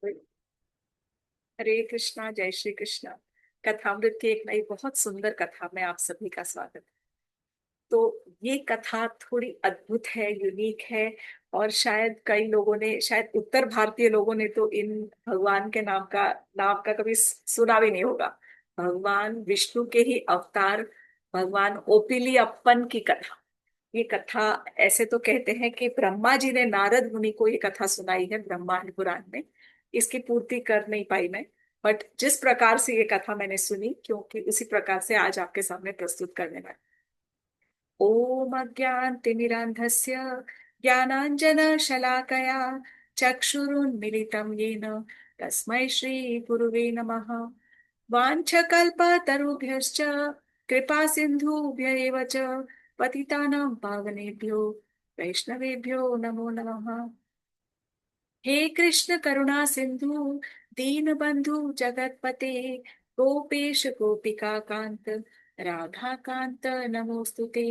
हरे कृष्णा, जय श्री कृष्णा। कथामृत की एक नई बहुत सुंदर कथा में आप सभी का स्वागत। तो ये कथा थोड़ी अद्भुत है, यूनिक है। और शायद कई लोगों ने, शायद उत्तर भारतीय लोगों ने तो इन भगवान के नाम का कभी सुना भी नहीं होगा। भगवान विष्णु के ही अवतार भगवान ओपिली अप्पन की कथा। ये कथा, ऐसे तो कहते हैं कि ब्रह्मा जी ने नारद मुनि को ये कथा सुनाई है ब्रह्मांड पुराण में। इसकी पूर्ति कर नहीं पाई मैं। बट जिस प्रकार से ये कथा मैंने सुनी, क्योंकि उसी प्रकार से आज आपके सामने प्रस्तुत करने वाली। ओम अज्ञानतिमिरान्धस्य ज्ञानाञ्जनशलाकया चक्षुरुन्मीलितं येन तस्मै श्रीगुरुवे नमः। वाञ्छकल्पतरुभ्यश्च कृपा सिन्धुभ्य एव च पतितानां पावनेभ्यो वैष्णवेभ्यो नमो नमः। हे कृष्ण करुणा सिंधु दीन बंधु जगतपते गोपेश गोपिका कांत राधा कांत नमोस्तुते।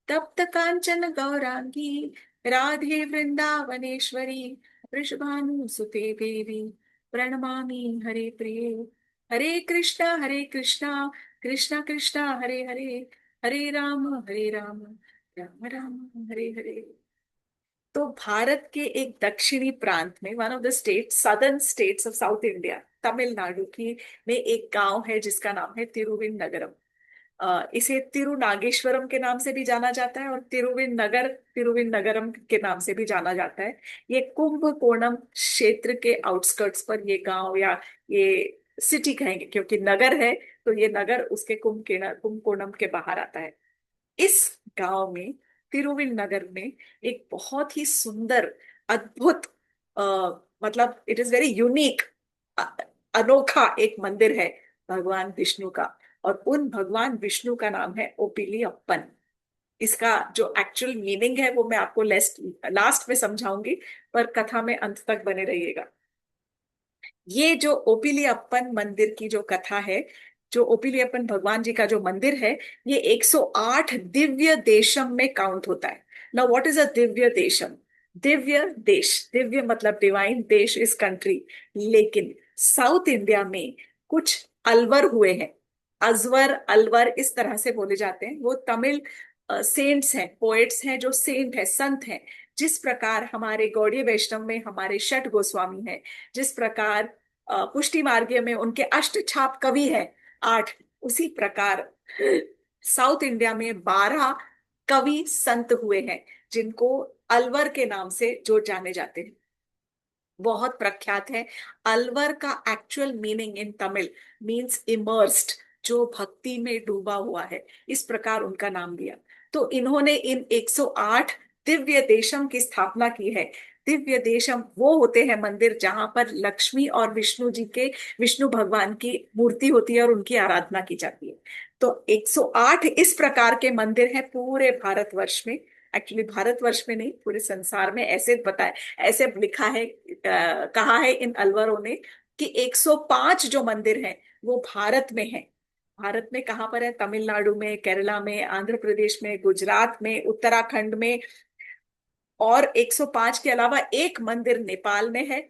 तप्त कांचन गौरांगी राधे वृंदावनेश्वरी वृषभानुसुते देवी प्रणमामि हरे प्रिये। हरे कृष्णा कृष्णा कृष्णा हरे हरे, हरे राम राम राम हरे हरे। तो भारत के एक दक्षिणी प्रांत में, one of the state, southern states of south India, Tamil Nadu की में एक गांव है जिसका नाम है तिरुविनगरम। इसे तिरुनागेश्वरम के नाम से भी जाना जाता है और तिरुविनगरम के नाम से भी जाना जाता है। ये कुंभकोणम क्षेत्र के आउटस्कर्ट्स पर ये गांव, या ये सिटी कहेंगे क्योंकि नगर है, तो ये नगर उसके कुंभकोणम के बाहर आता है। इस गांव में, तिरुविनगर में, एक बहुत ही सुंदर, अद्भुत, आ, मतलब इट इज वेरी यूनिक, अनोखा एक मंदिर है भगवान विष्णु का। और उन भगवान विष्णु का नाम है ओपिली अप्पन। इसका जो एक्चुअल मीनिंग है वो मैं आपको लास्ट लास्ट में समझाऊंगी, पर कथा में अंत तक बने रहिएगा। ये जो ओपिलियप्पन मंदिर की जो कथा है, जो ओपिलियप्पन भगवान जी का जो मंदिर है, ये 108 दिव्य देशम में काउंट होता है। Now what is a Divya Desam? Divya देश, दिव्य मतलब डिवाइन, देश इज कंट्री। लेकिन साउथ इंडिया में कुछ अलवर हुए हैं। अजवर, अलवर, इस तरह से बोले जाते हैं। वो तमिल सेंट्स हैं, पोएट्स हैं, जो सेंट है, संत हैं। जिस प्रकार हमारे गौड़ीय वैष्णव में हमारे षट गोस्वामी हैं, जिस प्रकार पुष्टि मार्गीय में उनके अष्ट छाप कवि हैं, 8, उसी प्रकार साउथ इंडिया में 12 कवि संत हुए हैं, जिनको अलवर के नाम से जो जाने जाते हैं, बहुत प्रख्यात है। अलवर का actual meaning in Tamil means immersed, जो भक्ति में डूबा हुआ है। इस प्रकार उनका नाम दिया। तो इन्होंने इन 108 दिव्य देशम की स्थापना की है। दिव्य देशम वो होते हैं मंदिर जहां पर लक्ष्मी और विष्णु जी के, विष्णु भगवान की मूर्ति होती है और उनकी आराधना की जाती है। तो 108 इस प्रकार के मंदिर हैं पूरे भारतवर्ष में। एक्चुअली भारतवर्ष में नहीं, पूरे संसार में। ऐसे बताए, ऐसे लिखा है, कहा है इन अलवरों ने कि 105 जो मंदिर हैं वो भारत में हैं। भारत में कहाँ पर है? तमिलनाडु में, केरला में, आंध्र प्रदेश में, गुजरात में, उत्तराखंड में। और 105 के अलावा एक मंदिर नेपाल में है,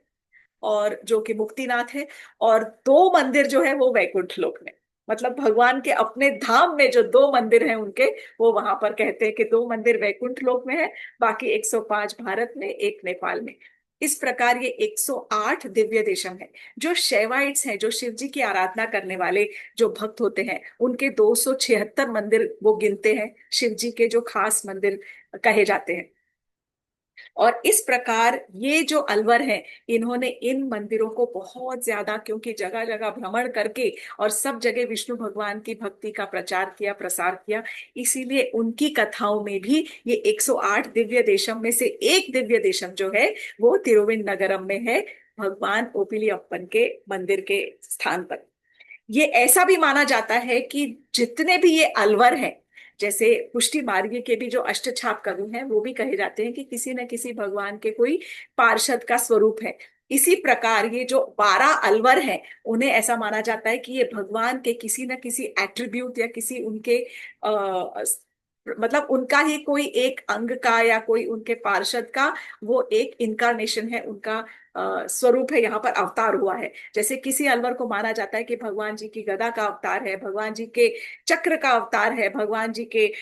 और जो कि मुक्तिनाथ है। और 2 मंदिर जो है वो वैकुंठ लोक में। मतलब भगवान के अपने धाम में जो 2 मंदिर हैं उनके, वो वहां पर कहते हैं कि 2 मंदिर वैकुंठ लोक में है, बाकी 105 भारत में, एक नेपाल में। इस प्रकार ये 108 दिव्य देशम है। जो शैवाइट्स हैं, जो शिव जी की आराधना करने वाले जो भक्त होते हैं, उनके 276 मंदिर वो गिनते हैं, शिव जी के जो खास मंदिर कहे जाते हैं। और इस प्रकार ये जो अलवर हैं, इन्होंने इन मंदिरों को बहुत ज्यादा, क्योंकि जगह जगह भ्रमण करके और सब जगह विष्णु भगवान की भक्ति का प्रचार किया, प्रसार किया, इसीलिए उनकी कथाओं में भी ये 108 दिव्य देशम में से एक दिव्य देशम जो है वो तिरुवनंतपुरम में है, भगवान ओपिलियप्पन के मंदिर के स्थान पर। ये ऐसा भी माना जाता है कि जितने भी ये अलवर हैं, जैसे पुष्टि मार्गी के भी जो अष्टछाप कवि हैं, वो भी कहे जाते हैं कि किसी न किसी भगवान के कोई पार्षद का स्वरूप है। इसी प्रकार ये जो 12 अलवर हैं, उन्हें ऐसा माना जाता है कि ये भगवान के किसी न किसी एट्रीब्यूट या किसी उनके मतलब उनका ही कोई एक अंग का, या कोई उनके पार्षद का वो एक इनकारनेशन है, उनका स्वरूप है, यहाँ पर अवतार हुआ है। जैसे किसी अलवर को माना जाता है कि भगवान जी की गदा का अवतार है, भगवान जी के चक्र का अवतार है, भगवान जी के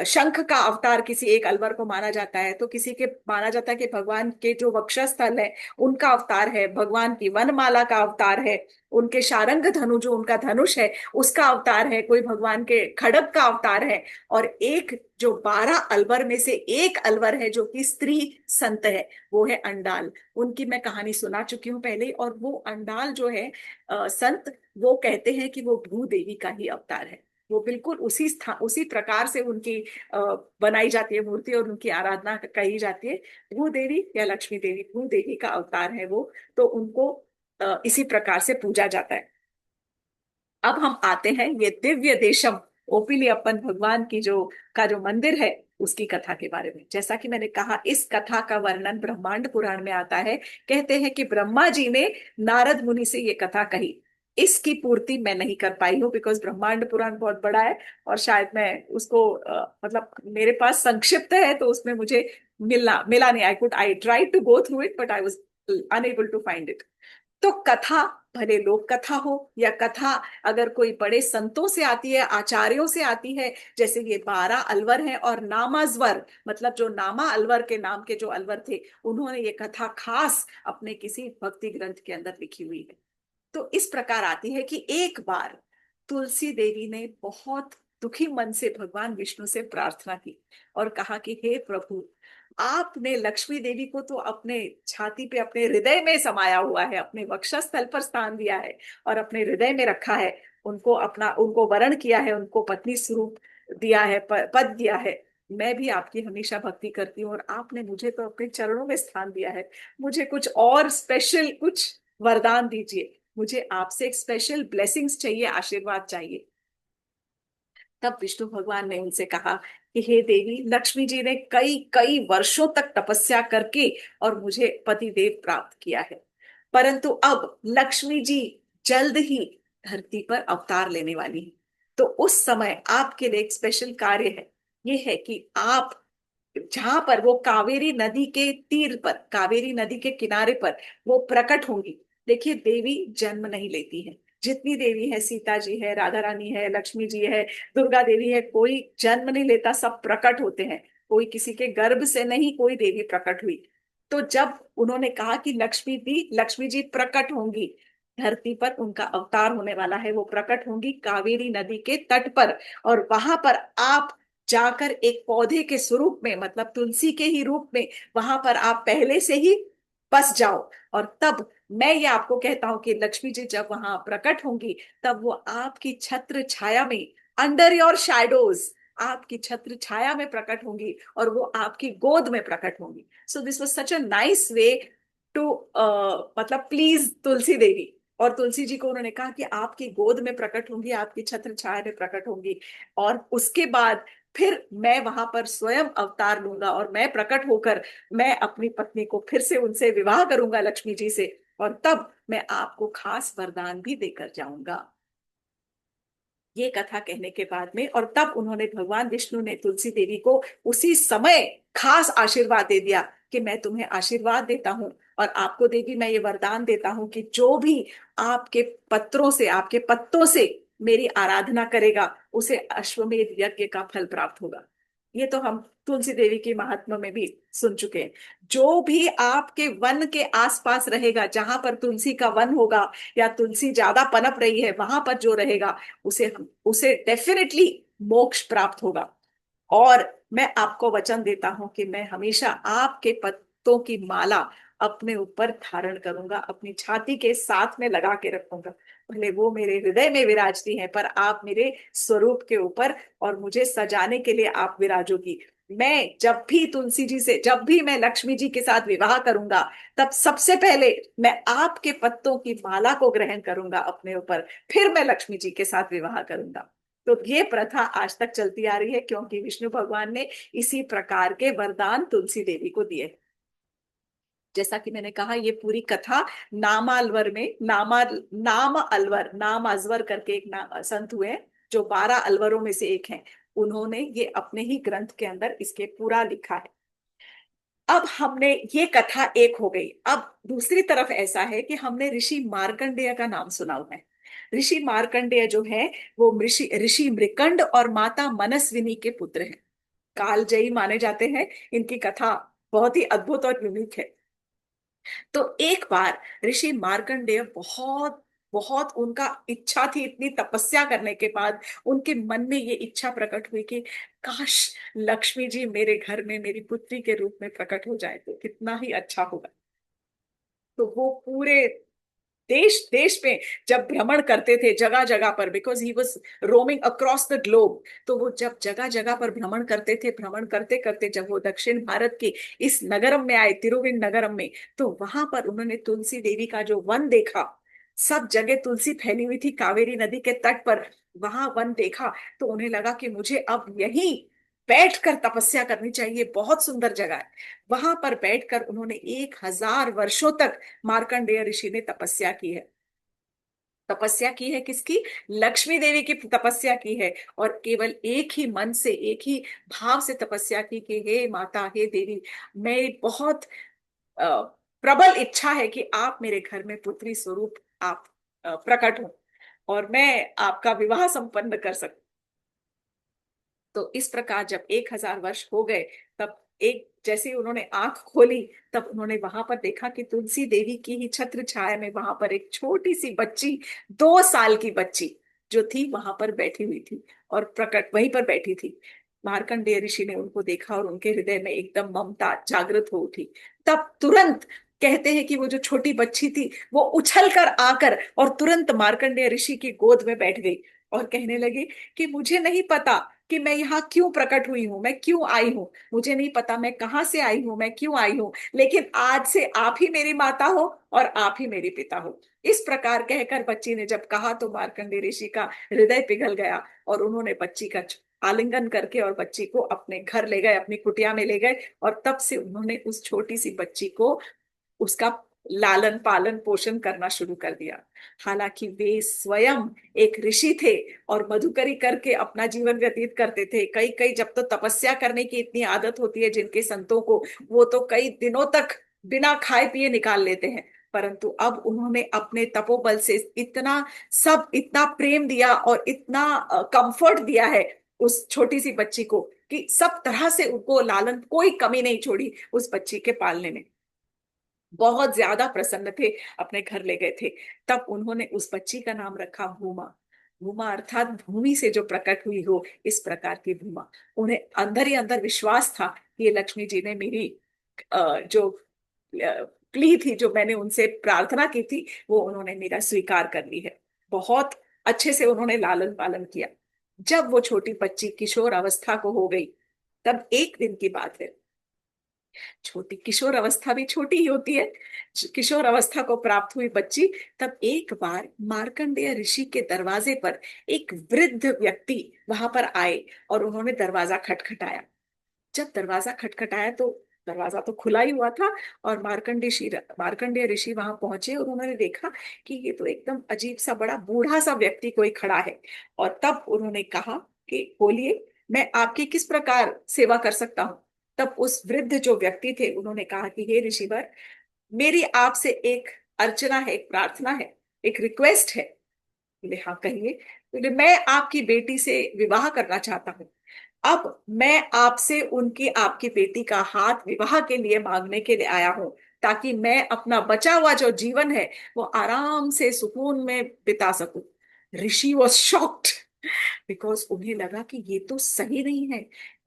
शंख का अवतार किसी एक अलवर को माना जाता है, तो किसी के माना जाता है कि भगवान के जो वक्षस्थल है उनका अवतार है, भगवान की वनमाला का अवतार है, उनके शारंग धनु जो उनका धनुष है उसका अवतार है, कोई भगवान के खड्ग का अवतार है। और एक जो 12 अलवर में से एक अलवर है जो कि स्त्री संत है, वो है अंडाल। उनकी मैं कहानी सुना चुकी हूँ पहले। और वो अंडाल जो है संत, वो कहते हैं कि वो भूदेवी का ही अवतार है। वो बिल्कुल उसी स्थान उसी प्रकार से उनकी अ, बनाई जाती है मूर्ति और उनकी आराधना कही जाती है। भूदेवी या लक्ष्मी देवी, भूदेवी का अवतार है वो। तो उनको इसी प्रकार से पूजा जाता है। अब हम आते हैं ये दिव्य देशम ओपिलियप्पन भगवान की जो मंदिर है उसकी कथा के बारे में। जैसा कि मैंने कहा, इस कथा का वर्णन ब्रह्मांड पुराण में आता है। कहते हैं कि ब्रह्मा जी ने नारद मुनि से ये कथा कही। इसकी पूर्ति मैं नहीं कर पाई हूँ, बिकॉज ब्रह्मांड पुराण बहुत बड़ा है और शायद मैं उसको मतलब मेरे पास संक्षिप्त है तो उसमें मुझे मिला नहीं। I try to go through it but I was unable to find it. तो कथा, भले लोक कथा हो या कथा अगर कोई बड़े संतों से आती है, आचार्यों से आती है, जैसे ये 12 अलवर हैं और नामाज्वर, मतलब जो नामा अलवर के नाम के जो अलवर थे, उन्होंने ये कथा खास अपने किसी भक्ति ग्रंथ के अंदर लिखी हुई है। तो इस प्रकार आती है कि एक बार तुलसी देवी ने बहुत दुखी मन से भगवान विष्णु से प्रार्थना की और कहा कि हे प्रभु, आपने लक्ष्मी देवी को तो अपने छाती पे, अपने हृदय में समाया हुआ है, अपने वक्षस्थल पर स्थान दिया है और अपने हृदय में रखा है। उनको वरण किया है, उनको पत्नी स्वरूप दिया है, पद दिया है। मैं भी आपकी हमेशा भक्ति करती हूँ और आपने मुझे तो अपने चरणों में स्थान दिया है। मुझे कुछ और स्पेशल, कुछ वरदान दीजिए। मुझे आपसे एक स्पेशल ब्लेसिंग्स चाहिए, आशीर्वाद चाहिए। तब विष्णु भगवान ने उनसे कहा कि हे देवी, लक्ष्मी जी ने कई कई वर्षों तक तपस्या करके और मुझे पति देव प्राप्त किया है, परंतु अब लक्ष्मी जी जल्द ही धरती पर अवतार लेने वाली है। तो उस समय आपके लिए एक स्पेशल कार्य है। ये है कि आप जहां पर वो कावेरी नदी के तीर पर, कावेरी नदी के किनारे पर वो प्रकट होंगी। देखिए, देवी जन्म नहीं लेती है। जितनी देवी है, सीता जी है, राधा रानी है, लक्ष्मी जी है, दुर्गा देवी है, कोई जन्म नहीं लेता, सब प्रकट होते हैं। कोई किसी के गर्भ से नहीं कोई देवी प्रकट हुई। तो जब उन्होंने कहा कि लक्ष्मी जी प्रकट होंगी धरती पर, उनका अवतार होने वाला है, वो प्रकट होंगी कावेरी नदी के तट पर, और वहां पर आप जाकर एक पौधे के स्वरूप में, मतलब तुलसी के ही रूप में, वहां पर आप पहले से ही बस जाओ। और तब मैं ये आपको कहता हूं कि लक्ष्मी जी जब वहां प्रकट होंगी, तब वो आपकी छत्र छाया में, अंडर योर शैडोज, आपकी छत्र छाया में प्रकट होंगी और वो आपकी गोद में प्रकट होंगी। So this was such a nice way to मतलब प्लीज तुलसी देवी। और तुलसी जी को उन्होंने कहा कि आपकी गोद में प्रकट होंगी, आपकी छत्र छाया में प्रकट होंगी, और उसके बाद फिर मैं वहां पर स्वयं अवतार लूंगा और मैं प्रकट होकर मैं अपनी पत्नी को फिर से उनसे विवाह करूंगा, लक्ष्मी जी से, और तब मैं आपको खास वरदान भी देकर जाऊंगा। ये कथा कहने के बाद में, और तब उन्होंने, भगवान विष्णु ने तुलसी देवी को उसी समय खास आशीर्वाद दे दिया कि मैं तुम्हें आशीर्वाद देता हूँ और आपको देवी मैं ये वरदान देता हूँ कि जो भी आपके पत्रों से, आपके पत्तों से मेरी आराधना करेगा, उसे अश्वमेध यज्ञ का फल प्राप्त होगा। ये तो हम तुलसी देवी के महात्मा में भी सुन चुके हैं। जो भी आपके वन के आसपास रहेगा, जहां पर तुलसी का वन होगा या तुलसी ज्यादा पनप रही है, वहां पर जो रहेगा, उसे डेफिनेटली मोक्ष प्राप्त होगा। और मैं आपको वचन देता हूं कि मैं हमेशा आपके पत्तों की माला अपने ऊपर धारण करूंगा, अपनी छाती के साथ में लगा के रखूंगा। भले वो मेरे हृदय में विराजती हैं, पर आप मेरे स्वरूप के ऊपर, और मुझे सजाने के लिए आप विराजोगी। मैं जब भी तुलसी जी से, जब भी मैं लक्ष्मी जी के साथ विवाह करूंगा, तब सबसे पहले मैं आपके पत्तों की माला को ग्रहण करूंगा अपने ऊपर, फिर मैं लक्ष्मी जी के साथ विवाह करूंगा। तो ये प्रथा आज तक चलती आ रही है, क्योंकि विष्णु भगवान ने इसी प्रकार के वरदान तुलसी देवी को दिए। जैसा कि मैंने कहा, ये पूरी कथा नामालवर में, नाम अजवर करके एक संत हुए हैं, जो 12 अलवरों में से एक हैं। उन्होंने ये अपने ही ग्रंथ के अंदर इसके पूरा लिखा है। अब हमने ये कथा एक हो गई। अब दूसरी तरफ ऐसा है कि हमने ऋषि मार्कंडेय का नाम सुना हुआ है। ऋषि मार्कंडेय जो है वो ऋषि ऋषि मृकंड और माता मनस्विनी के पुत्र हैं। कालजयी माने जाते हैं। इनकी कथा बहुत ही अद्भुत और यूनिक है। तो एक बार ऋषि मार्कंडेय बहुत बहुत उनका इच्छा थी, इतनी तपस्या करने के बाद उनके मन में ये इच्छा प्रकट हुई कि काश लक्ष्मी जी मेरे घर में मेरी पुत्री के रूप में प्रकट हो जाए तो कितना ही अच्छा होगा। तो वो पूरे देश देश में जब भ्रमण करते थे जगह जगह पर, because he was roaming across the globe, तो वो जब जगह जगह पर भ्रमण करते थे, भ्रमण करते करते जब वो दक्षिण भारत के इस नगरम में आए, तिरुविन में, तो वहां पर उन्होंने तुलसी देवी का जो वन देखा। सब जगह तुलसी फैली हुई थी कावेरी नदी के तट पर। वहां वन देखा तो उन्हें लगा कि मुझे अब यहीं बैठकर तपस्या करनी चाहिए, बहुत सुंदर जगह है। वहां पर बैठकर उन्होंने 1000 वर्षों तक मार्कंडेय ऋषि ने तपस्या की है। तपस्या की है किसकी? लक्ष्मी देवी की तपस्या की है। और केवल एक ही मन से, एक ही भाव से तपस्या की कि हे माता, हे देवी, मैं बहुत अ, प्रबल इच्छा है कि आप मेरे घर में पुत्री स्वरूप आप प्रकट हो और मैं आपका विवाह संपन्न कर सकूं। तो इस प्रकार जब 1000 वर्ष हो गए, तब एक जैसे ही उन्होंने आंख खोली, तब उन्होंने वहां पर देखा कि तुलसी देवी की ही छत्र छाया में वहां पर एक छोटी सी बच्ची, 2 साल की बच्ची जो थी वहां पर बैठी हुई थी और प्रकट वहीं पर बैठी थी। मार्कंडेय ऋषि ने उनको देखा और उनके हृदय में एकदम ममता जागृत हो उठी। तब तुरंत कहते हैं कि वो जो छोटी बच्ची थी वो उछल कर आकर और तुरंत मार्कंडेय ऋषि की गोद में बैठ गई और कहने लगी कि मुझे नहीं पता कि मैं यहाँ क्यों प्रकट हुई हूँ, मैं क्यों आई हूँ। मुझे नहीं पता मैं कहाँ से आई हूँ, मैं क्यों आई हूँ, लेकिन आज से आप ही मेरी माता हो और आप ही मेरे पिता हो। इस प्रकार कहकर बच्ची ने जब कहा तो मार्कंडेय ऋषि का हृदय पिघल गया और उन्होंने बच्ची का आलिंगन करके और बच्ची को अपने घर ले गए, अपनी कुटिया में ले गए। और तब से उन्होंने उस छोटी सी बच्ची को उसका लालन पालन पोषण करना शुरू कर दिया। हालांकि वे स्वयं एक ऋषि थे और मधुकरी करके अपना जीवन व्यतीत करते थे। कई कई जब तो तपस्या करने की इतनी आदत होती है जिनके संतों को, वो तो कई दिनों तक बिना खाए पिए निकाल लेते हैं। परंतु अब उन्होंने अपने तपोबल से इतना सब इतना प्रेम दिया और इतना कंफर्ट दिया है उस छोटी सी बच्ची को कि सब तरह से उनको लालन, कोई कमी नहीं छोड़ी उस बच्ची के पालने में। बहुत ज्यादा प्रसन्न थे, अपने घर ले गए थे। तब उन्होंने उस बच्ची का नाम रखा भूमा। भूमा अर्थात भूमि से जो प्रकट हुई हो, इस प्रकार की भूमा। उन्हें अंदर ही अंदर विश्वास था कि ये लक्ष्मी जी ने मेरी जो प्ली थी, जो मैंने उनसे प्रार्थना की थी, वो उन्होंने मेरा स्वीकार कर ली है। बहुत अच्छे से उन्होंने लालन पालन किया। जब वो छोटी बच्ची किशोर अवस्था को हो गई, तब एक दिन की बात है। छोटी किशोर अवस्था भी छोटी ही होती है। किशोर अवस्था को प्राप्त हुई बच्ची, तब एक बार मार्कंडेय ऋषि के दरवाजे पर एक वृद्ध व्यक्ति वहां पर आए और उन्होंने दरवाजा खटखटाया। जब दरवाजा खटखटाया तो दरवाजा तो खुला ही हुआ था और मार्कंडेय ऋषि वहां पहुंचे और उन्होंने देखा कि ये तो एकदम अजीब सा बड़ा बूढ़ा सा व्यक्ति कोई खड़ा है। और तब उन्होंने कहा कि बोलिए, मैं आपकी किस प्रकार सेवा कर सकता हूँ। तब उस वृद्ध जो व्यक्ति थे उन्होंने कहा कि हे ऋषिवर, मेरी आपसे एक अर्चना है, एक प्रार्थना है, एक रिक्वेस्ट है। बोले हाँ कहिए। बोले मैं आपकी बेटी से विवाह करना चाहता हूँ। अब मैं आपसे उनकी आपकी बेटी का हाथ विवाह के लिए मांगने के लिए आया हूं, ताकि मैं अपना बचा हुआ जो जीवन है वो आराम से सुकून में बिता सकूं। ऋषि वॉज शॉक्ड, बिकॉज उन्हें लगा कि ये तो सही नहीं है।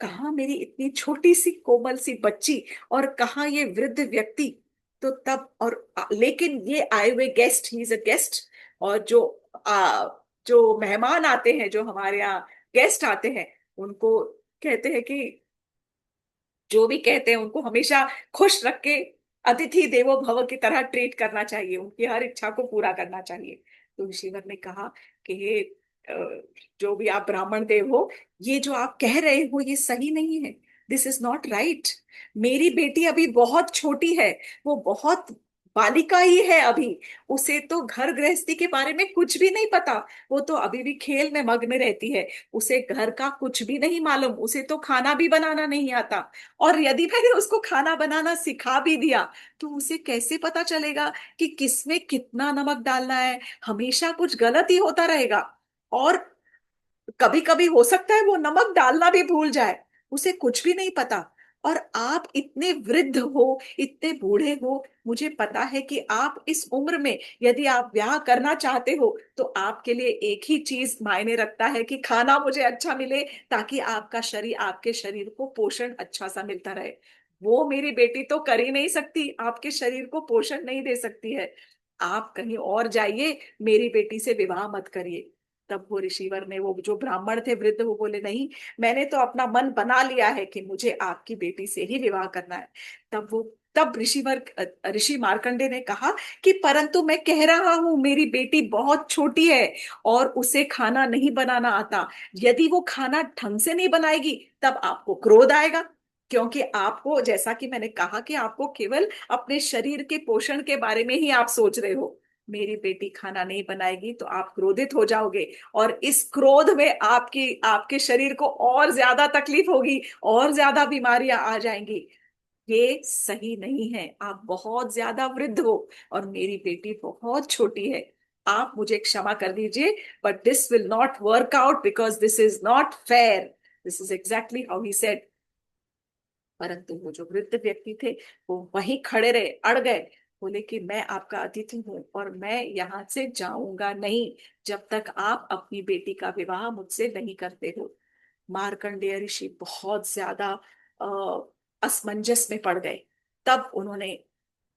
कहाँ मेरी इतनी छोटी सी कोमल सी बच्ची और कहाँ ये वृद्ध व्यक्ति। तो तब और लेकिन ये आए हुए guest, he is a guest. और जो मेहमान आते हैं, जो हमारे यहाँ गेस्ट आते हैं, उनको कहते हैं कि जो भी कहते हैं उनको हमेशा खुश रख के अतिथि देवो भव की तरह ट्रीट करना चाहिए, उनकी हर इच्छा को पूरा करना चाहिए। तो ऋषिवर ने कहा कि ये जो भी आप ब्राह्मण देव हो, ये जो आप कह रहे हो ये सही नहीं है। This is not right. मेरी बेटी अभी बहुत छोटी है, वो बहुत बालिका ही है अभी, उसे तो घर गृहस्थी के बारे में कुछ भी नहीं पता। वो तो अभी भी खेल में मग्न रहती है। उसे घर का कुछ भी नहीं मालूम, उसे तो खाना भी बनाना नहीं आता। और यदि मैंने उसको खाना बनाना सिखा भी दिया तो उसे कैसे पता चलेगा कि किसमें कितना नमक डालना है? हमेशा कुछ गलत ही होता रहेगा। और कभी कभी हो सकता है वो नमक डालना भी भूल जाए। उसे कुछ भी नहीं पता। और आप इतने वृद्ध हो, इतने बूढ़े हो, मुझे पता है कि आप इस उम्र में यदि आप ब्याह करना चाहते हो तो आपके लिए एक ही चीज मायने रखता है कि खाना मुझे अच्छा मिले, ताकि आपका शरीर, आपके शरीर को पोषण अच्छा सा मिलता रहे। वो मेरी बेटी तो कर ही नहीं सकती, आपके शरीर को पोषण नहीं दे सकती है। आप कहीं और जाइए, मेरी बेटी से विवाह मत करिए। तब वो ऋषिवर ने, वो जो ब्राह्मण थे वृद्ध, वो बोले नहीं, मैंने तो अपना मन बना लिया है कि मुझे आपकी बेटी से ही विवाह करना है। तब ऋषि मार्कंडे ने कहा कि परंतु मैं कह रहा हूं मेरी बेटी बहुत छोटी है और उसे खाना नहीं बनाना आता। यदि वो खाना ढंग से नहीं बनाएगी तब आपको क्रोध आएगा, क्योंकि आपको, जैसा कि मैंने कहा, कि आपको केवल अपने शरीर के पोषण के बारे में ही आप सोच रहे हो। मेरी बेटी खाना नहीं बनाएगी तो आप क्रोधित हो जाओगे, और इस क्रोध में आपकी, आपके शरीर को और ज्यादा तकलीफ होगी, और ज्यादा बीमारियां आ जाएंगी। ये सही नहीं है। आप बहुत ज्यादा वृद्ध हो और मेरी बेटी बहुत छोटी है। आप मुझे क्षमा कर दीजिए, but this will not work out because this is not fair. This is exactly how he said. परंतु वो जो वृद्ध व्यक्ति थे वो वहीं खड़े रहे, अड़ गए। बोले कि मैं आपका अतिथि हूँ और मैं यहाँ से जाऊंगा नहीं जब तक आप अपनी बेटी का विवाह मुझसे नहीं करते हो। मार्कंडेय ऋषि बहुत ज्यादा असमंजस में पड़ गए। तब उन्होंने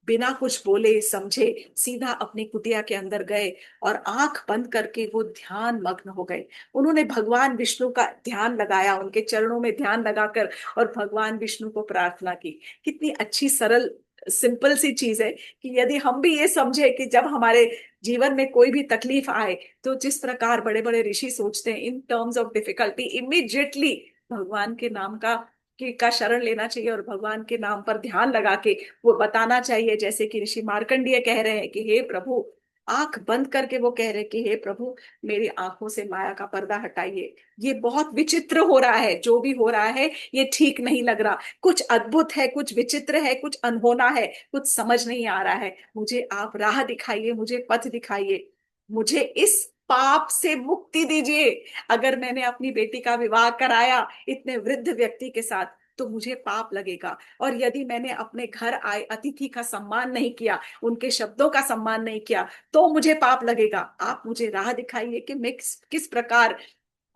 बिना कुछ बोले समझे सीधा अपनी कुटिया के अंदर गए और आंख बंद करके वो ध्यान मग्न हो गए। उन्होंने भगवान विष्णु का ध्यान लगाया, उनके चरणों में ध्यान लगाकर, और भगवान विष्णु को प्रार्थना की। कितनी अच्छी, सरल, सिंपल सी चीज है कि यदि हम भी ये समझे कि जब हमारे जीवन में कोई भी तकलीफ आए तो जिस प्रकार बड़े बड़े ऋषि सोचते हैं in terms of difficulty, immediately भगवान के नाम का शरण लेना चाहिए और भगवान के नाम पर ध्यान लगा के वो बताना चाहिए। जैसे कि ऋषि मार्कंडेय कह रहे हैं कि हे प्रभु, आंख बंद करके वो कह रहे कि हे प्रभु, मेरी आंखों से माया का पर्दा हटाइए। ये बहुत विचित्र हो रहा है, जो भी हो रहा है ये ठीक नहीं लग रहा। कुछ अद्भुत है, कुछ विचित्र है, कुछ अनहोना है, कुछ समझ नहीं आ रहा है। मुझे आप राह दिखाइए, मुझे पथ दिखाइए, मुझे इस पाप से मुक्ति दीजिए। अगर मैंने अपनी बेटी का विवाह कराया इतने वृद्ध व्यक्ति के साथ तो मुझे पाप लगेगा। और यदि मैंने अपने घर आए अतिथि का सम्मान नहीं किया, उनके शब्दों का सम्मान नहीं किया, तो मुझे पाप लगेगा। आप मुझे राह दिखाइए कि मैं किस प्रकार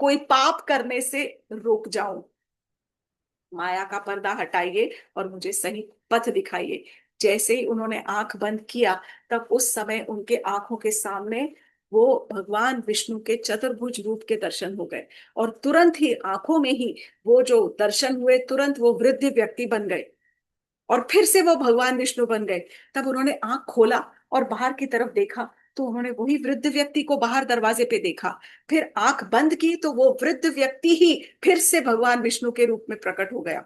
कोई पाप करने से रोक जाऊं। माया का पर्दा हटाइए और मुझे सही पथ दिखाइए। जैसे ही उन्होंने आंख बंद किया तब उस समय उनके आंखों के सामने वो भगवान विष्णु के चतुर्भुज रूप के दर्शन हो गए। और तुरंत ही आंखों में ही वो जो दर्शन हुए, तुरंत वो वृद्ध व्यक्ति बन गए और फिर से वो भगवान विष्णु बन गए। तब उन्होंने आंख खोला और बाहर की तरफ देखा तो उन्होंने वही वृद्ध व्यक्ति को बाहर दरवाजे पे देखा। फिर आंख बंद की तो वो वृद्ध व्यक्ति ही फिर से भगवान विष्णु के रूप में प्रकट हो गया।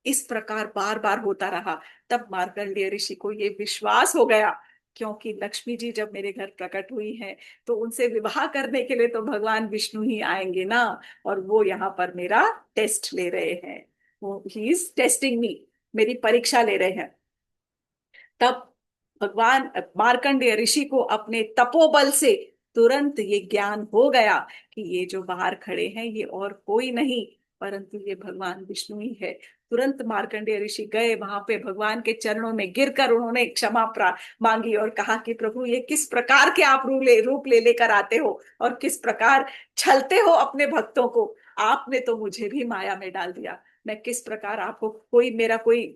इस प्रकार बार बार होता रहा। तब मार्कंडेय ऋषि को ये विश्वास हो गया, क्योंकि लक्ष्मी जी जब मेरे घर प्रकट हुई हैं तो उनसे विवाह करने के लिए तो भगवान विष्णु ही आएंगे ना। और वो यहाँ पर मेरा टेस्ट ले रहे हैं, वो ही इज टेस्टिंग मी, मेरी परीक्षा ले रहे हैं। तब भगवान मार्कंडेय ऋषि को अपने तपोबल से तुरंत ये ज्ञान हो गया कि ये जो बाहर खड़े हैं ये और कोई नहीं परंतु ये भगवान विष्णु ही है। तुरंत मार्कंडेय ऋषि गए वहां पे, भगवान के चरणों में गिरकर उन्होंने क्षमा मांगी और कहा कि प्रभु, ये किस प्रकार के आप रूप ले लेकर आते हो और किस प्रकार छलते हो अपने भक्तों को। आपने तो मुझे भी माया में डाल दिया। मैं किस प्रकार आपको, कोई मेरा कोई,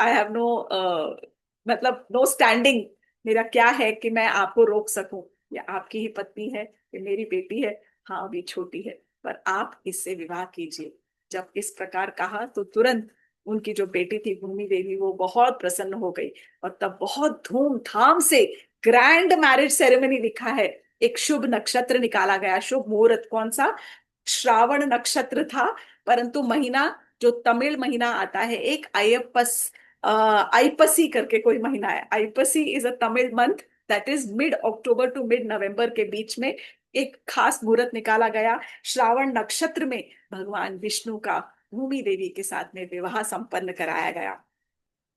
आई हैव नो, मतलब नो स्टैंडिंग, मेरा क्या है कि मैं आपको रोक सकूं। ये आपकी ही पत्नी है, ये मेरी बेटी है, हाँ अभी छोटी है, पर आप इससे विवाह कीजिए। जब इस प्रकार कहा तो तुरंत उनकी जो बेटी थी भूमि देवी वो बहुत प्रसन्न हो गई। और तब बहुत धूमधाम से ग्रैंड मैरिज सेरेमनी लिखा है। एक शुभ नक्षत्र निकाला गया, शुभ मुहूर्त कौन सा, श्रावण नक्षत्र था। परंतु महीना जो तमिल महीना आता है एक अयप्पस आईपसी करके कोई महीना है। Aippasi is a Tamil month, that is mid October to mid November के बीच में एक खास मुहूर्त निकाला गया। श्रावण नक्षत्र में भगवान विष्णु का भूमि देवी के साथ में विवाह संपन्न कराया गया।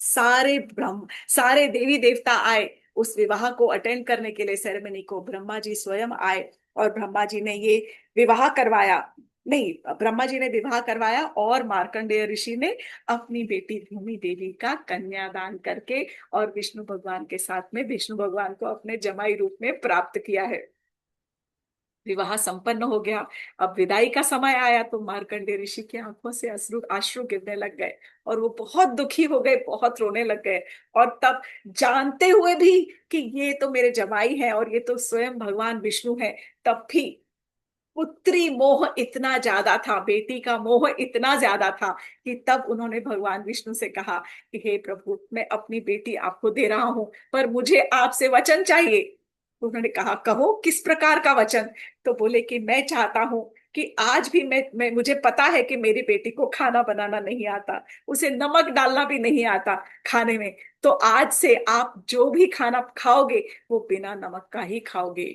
सारे देवी देवता आए उस विवाह को अटेंड करने के लिए। सेरेमनी को ब्रह्मा जी स्वयं आए और ब्रह्मा जी ने ये विवाह करवाया। नहीं, ब्रह्मा जी ने विवाह करवाया और मार्कंडेय ऋषि ने अपनी बेटी भूमि देवी का कन्यादान करके और विष्णु भगवान के साथ में विष्णु भगवान को अपने जमाई रूप में प्राप्त किया है। विवाह संपन्न हो गया। अब विदाई का समय आया तो मार्कंडेय ऋषि की आंखों से अश्रु आश्रु गिरने लग गए और वो बहुत दुखी हो गए, बहुत रोने लग गए। और तब जानते हुए भी कि ये तो मेरे जमाई है और ये तो स्वयं भगवान विष्णु है, तब भी पुत्री मोह इतना ज्यादा था, बेटी का मोह इतना ज्यादा था कि तब उन्होंने भगवान विष्णु से कहा कि हे प्रभु, मैं अपनी बेटी आपको दे रहा हूं, पर मुझे आपसे वचन चाहिए। तो उन्होंने कहा, कहो किस प्रकार का वचन। तो बोले कि मैं चाहता हूं कि आज भी मैं मुझे पता है कि मेरी बेटी को खाना बनाना नहीं आता, उसे नमक डालना भी नहीं आता खाने में, तो आज से आप जो भी खाना खाओगे वो बिना नमक का ही खाओगे।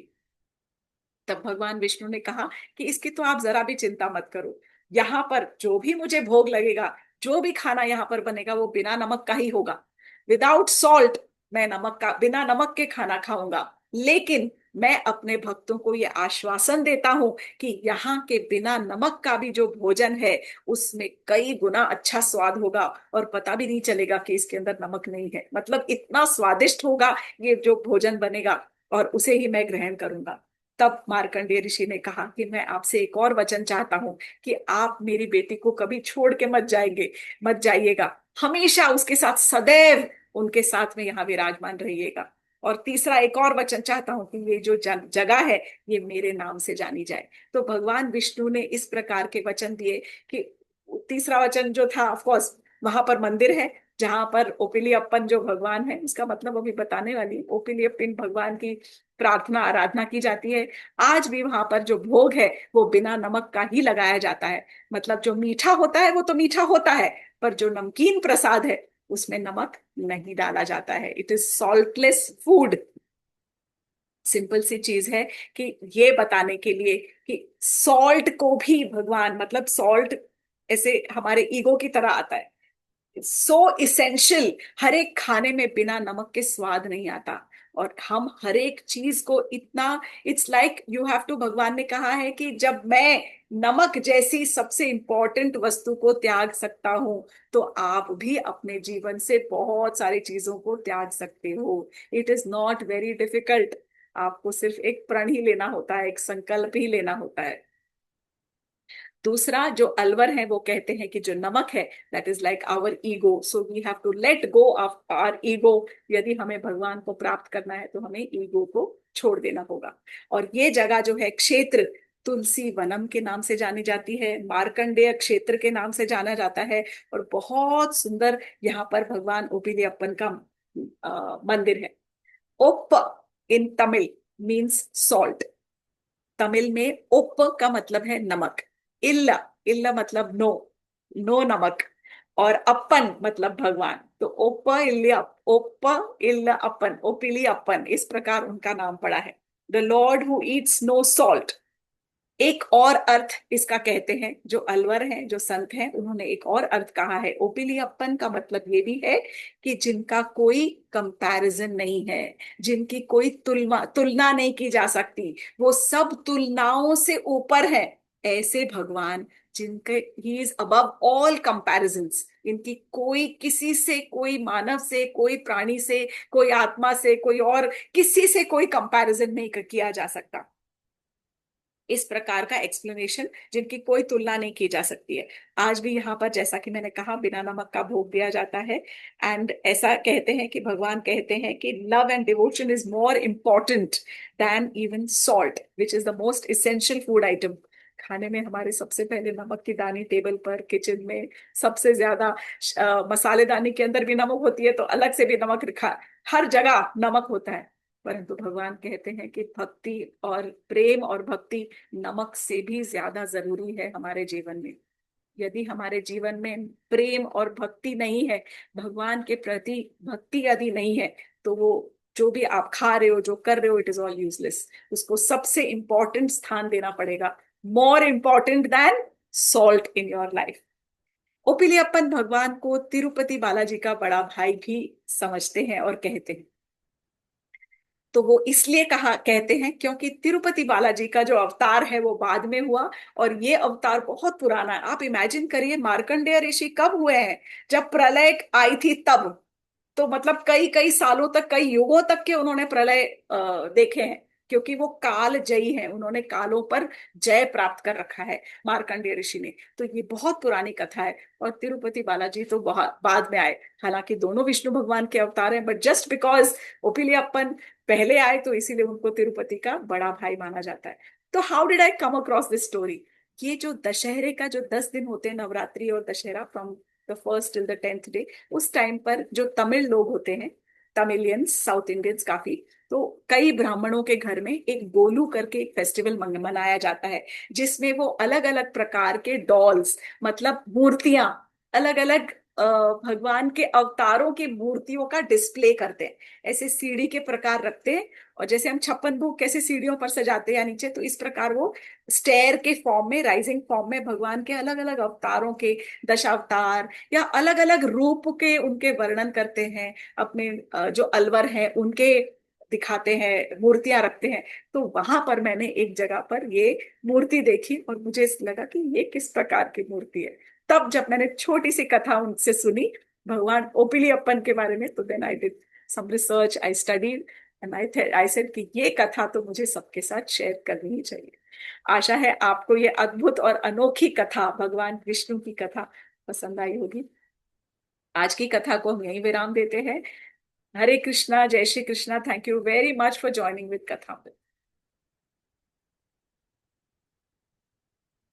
तब भगवान विष्णु ने कहा कि इसकी तो आप जरा भी चिंता मत करो, यहाँ पर जो भी मुझे भोग लगेगा, जो भी खाना यहाँ पर बनेगा वो बिना नमक का ही होगा। विदाउट सॉल्ट, मैं नमक का बिना नमक के खाना खाऊंगा। लेकिन मैं अपने भक्तों को ये आश्वासन देता हूं कि यहाँ के बिना नमक का भी जो भोजन है उसमें कई गुना अच्छा स्वाद होगा और पता भी नहीं चलेगा कि इसके अंदर नमक नहीं है। मतलब इतना स्वादिष्ट होगा ये जो भोजन बनेगा, और उसे ही मैं ग्रहण करूंगा। तब मार्कंडेय ऋषि ने कहा कि मैं आपसे एक और वचन चाहता हूं कि आप मेरी बेटी को कभी छोड़ के मत जाइएगा, हमेशा उसके साथ सदैव उनके साथ में यहाँ विराजमान रहिएगा। और तीसरा एक और वचन चाहता हूं कि ये जो जगह है ये मेरे नाम से जानी जाए। तो भगवान विष्णु ने इस प्रकार के वचन दिए कि तीसरा वचन जो था, ऑफ कोर्स वहां पर मंदिर है जहां पर ओपिलियप्पन जो भगवान है, उसका मतलब अभी बताने वाली। ओपिलियप्पन भगवान की प्रार्थना आराधना की जाती है। आज भी वहां पर जो भोग है वो बिना नमक का ही लगाया जाता है। मतलब जो मीठा होता है वो तो मीठा होता है, पर जो नमकीन प्रसाद है उसमें नमक नहीं डाला जाता है। It is saltless food. Simple सी चीज है कि ये बताने के लिए कि सॉल्ट को भी भगवान, मतलब सॉल्ट ऐसे हमारे ईगो की तरह आता है, सो इसेंशियल। हर एक खाने में बिना नमक के स्वाद नहीं आता। और हम हर एक चीज को इतना, it's like you have to, भगवान ने कहा है कि जब मैं नमक जैसी सबसे इंपॉर्टेंट वस्तु को त्याग सकता हूं तो आप भी अपने जीवन से बहुत सारी चीजों को त्याग सकते हो। It is not very difficult. आपको सिर्फ एक प्रण ही लेना होता है, एक संकल्प ही लेना होता है। दूसरा जो अलवर है वो कहते हैं कि जो नमक है that is like our ego, so we have to let go of our ego. यदि हमें भगवान को प्राप्त करना है तो हमें ईगो को छोड़ देना होगा। और ये जगह जो है क्षेत्र, तुलसी वनम के नाम से जानी जाती है, मार्कंडेय क्षेत्र के नाम से जाना जाता है। और बहुत सुंदर यहाँ पर भगवान ओपिलियप्पन का मंदिर है। ओप इन तमिल मीन्स सॉल्ट। तमिल में उप का मतलब है नमक। इल्ला, इल्ला मतलब नो, नो नमक। और अपन मतलब भगवान। तो ओप इल्ला, ओप इल्ला अपन, ओपिली अपन, इस प्रकार उनका नाम पड़ा है। The Lord who eats no salt. एक और अर्थ इसका कहते हैं, जो अलवर हैं, जो संत हैं, उन्होंने एक और अर्थ कहा है। ओपिलियप्पन का मतलब ये भी है कि जिनका कोई कंपैरिजन नहीं है, जिनकी कोई तुलना तुलना नहीं की जा सकती, वो सब तुलनाओं से ऊपर है, ऐसे भगवान जिनके he is above all comparisons. इनकी कोई किसी से, कोई मानव से, कोई प्राणी से, कोई आत्मा से, कोई और किसी से कोई कंपैरिजन नहीं किया जा सकता। इस प्रकार का एक्सप्लेनेशन, जिनकी कोई तुलना नहीं की जा सकती है। आज भी यहाँ पर जैसा कि मैंने कहा बिना नमक का भोग दिया जाता है। एंड ऐसा कहते हैं कि भगवान कहते हैं कि love and devotion is more important then even salt which is the most essential food item. खाने में हमारे सबसे पहले नमक की दानी टेबल पर, किचन में सबसे ज्यादा मसालेदानी के अंदर भी नमक होती है, तो अलग से भी नमक रखा, हर जगह नमक होता है। परंतु भगवान कहते हैं कि भक्ति और प्रेम और भक्ति नमक से भी ज्यादा जरूरी है हमारे जीवन में। यदि हमारे जीवन में प्रेम और भक्ति नहीं है, भगवान के प्रति भक्ति यदि नहीं है, तो वो जो भी आप खा रहे हो, जो कर रहे हो, इट इज ऑल यूजलेस। उसको सबसे इंपॉर्टेंट स्थान देना पड़ेगा, more important then salt in your life. Oppiliappan भगवान को तिरुपति बालाजी का बड़ा भाई भी समझते हैं और कहते हैं। तो वो इसलिए कहा कहते हैं क्योंकि तिरुपति बालाजी का जो अवतार है वो बाद में हुआ, और ये अवतार बहुत पुराना है। आप इमेजिन करिए, मार्कंडेय ऋषि कब हुए हैं? जब प्रलय आई थी तब। तो मतलब कई कई सालों तक, कई युगों तक के उन्होंने प्रलय देखे हैं, क्योंकि वो काल जयी हैं, उन्होंने कालों पर जय प्राप्त कर रखा है मार्कंडेय ऋषि ने। तो ये बहुत पुरानी कथा है। और तिरुपति बालाजी तो बहुत बाद में आए। हालांकि दोनों विष्णु भगवान के अवतार हैं, बट जस्ट बिकॉज ओपिलियप्पन पहले आए तो इसीलिए उनको तिरुपति का बड़ा भाई माना जाता है। तो how did I come across this story? ये जो दशहरे का जो 10 दिन होते हैं, नवरात्रि और Dussehra, from the first till the 10th day, उस टाइम पर जो तमिल लोग होते हैं, तमिलियंस, साउथ इंडियंस काफी, तो कई ब्राह्मणों के घर में एक गोलू करके एक फेस्टिवल मनाया जाता है, जिसमें वो अलग अलग प्रकार के डॉल्स, मतलब मूर्तियां, अलग अलग भगवान के अवतारों की मूर्तियों का डिस्प्ले करते हैं। ऐसे सीढ़ी के प्रकार रखते हैं, और जैसे हम छप्पन भोग कैसे सीढ़ियों पर सजाते हैं या नीचे, तो इस प्रकार वो स्टेयर के फॉर्म में, राइजिंग फॉर्म में भगवान के अलग अलग अवतारों के, दशावतार या अलग अलग रूप के उनके वर्णन करते हैं। अपने जो अलवर हैं उनके दिखाते हैं, मूर्तियां रखते हैं। तो वहां पर मैंने एक जगह पर ये मूर्ति देखी और मुझे लगा कि ये किस प्रकार की मूर्ति है। तब जब मैंने छोटी सी कथा उनसे सुनी भगवान ओपिलियप्पन के बारे में, तो then I did some research, I studied, and I said कि ये कथा तो मुझे सबके साथ शेयर करनी ही चाहिए। आशा है आपको ये अद्भुत और अनोखी कथा, भगवान विष्णु की कथा, पसंद आई होगी। आज की कथा को हम यहीं विराम देते हैं। हरे कृष्णा, जय Shri Krishna. Thank you very much for joining with कथा।